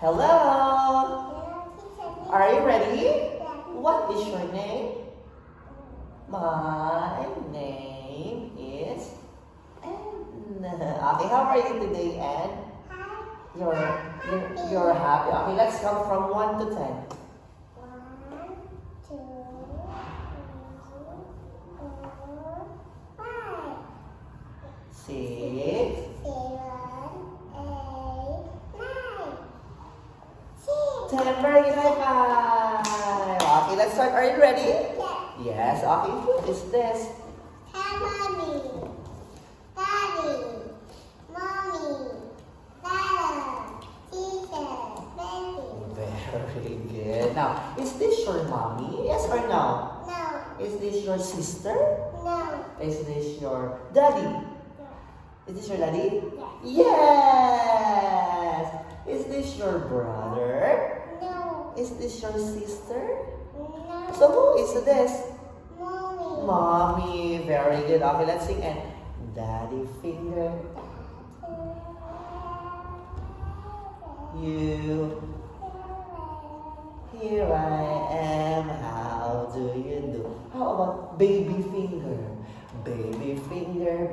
Hello. Are you ready? What is your name? My name is Anne. Okay, how are you today, Anne? You're happy. Okay, let's count from 1 to 10. 1, 2, 3, 4, 5, 6. 7, 8, 9, 10. 10. Very good. High five. Okay, let's start. Are you ready? Yes. Okay, what is this? Mommy, Daddy, Mommy, Dada, Teacher, Baby. Very good. Now, is this your mommy? Yes or no? No, Is this your sister? no, Is this your daddy? Is this your daddy? yes, Yes. Is this your brother? no, Is this your sister? no, So who is this? Mommy, Mommy. Very good. Okay, let's sing and daddy finger. You. Here I am. How do you do? How about baby finger? Baby finger,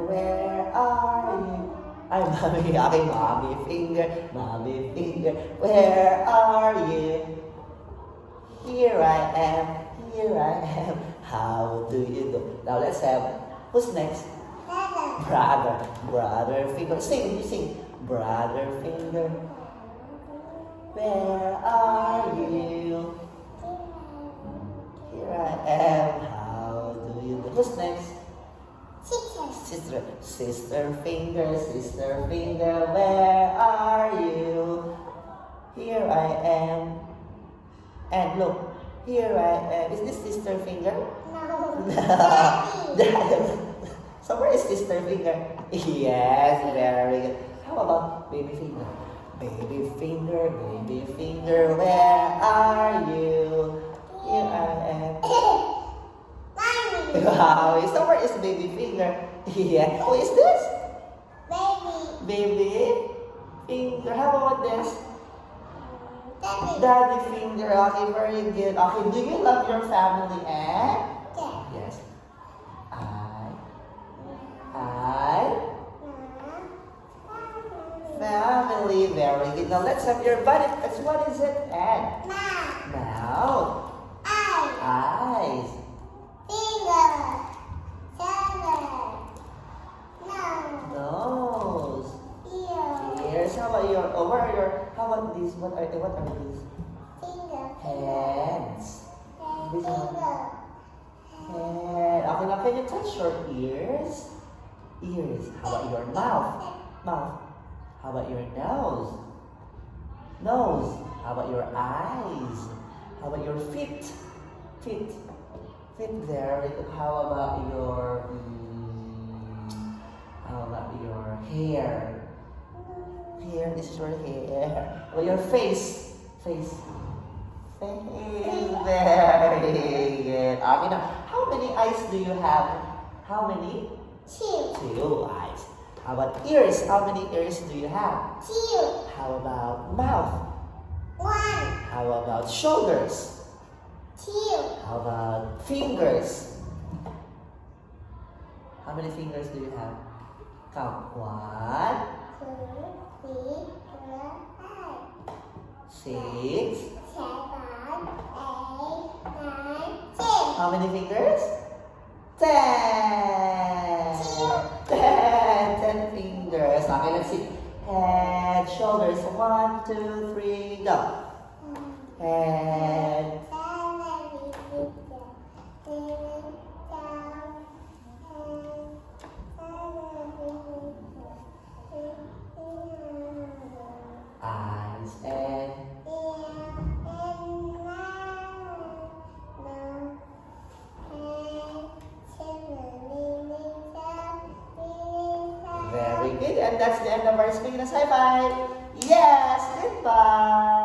where are you? Ay, mommy. Okay, mommy finger, where are you? Here I am. How do you do? Now let's have, who's next? Dada, Brother finger. Sing, you sing. Brother finger, where are you? Here I am. How do you do? Who's next? Teacher, Sister finger, where are you? Here I am. And look, here I am. Is this sister finger? no, Daddy. So where is sister finger? Yes, very good. How about baby finger? Baby finger, where are you? Here I am. Mommy, Wow, so where is baby finger? Yeah. Who is this? Baby, Baby finger. How about this? Daddy, Daddy finger. Okay, very good. Okay, do you love your family, eh? yes, Yes. Family, very good. Now let's have your body. That's what is it? And mouth, mouth, eye, eyes, finger, shoulder, nose, nose, ear, ears. How about your? Oh, where are your? How about these? What are these? finger, Hands. This one. finger, Head. Okay, now can you touch your ears? Ears. How about your mouth? Mouth. How about your nose? Nose. How about your eyes? How about your feet? Feet. Feet there. How about your hair? Hair. This is your hair. Or your face. Face. Face. Very good. Okay, now how many eyes do you have? How many? 2, 2 eyes. How about ears? How many ears do you have? 2, How about mouth? 1, How about shoulders? 2, How about fingers? How many fingers do you have? Count. 1, 2, 3, 4, 5, 6. 7, 8, 9, 10. How many fingers? 10. 10 fingers. Okay, let's see. Head, shoulders. 1, 2, 3, go. Head. Eyes and very good. And that's the end of our speaking. High five. Yes, goodbye.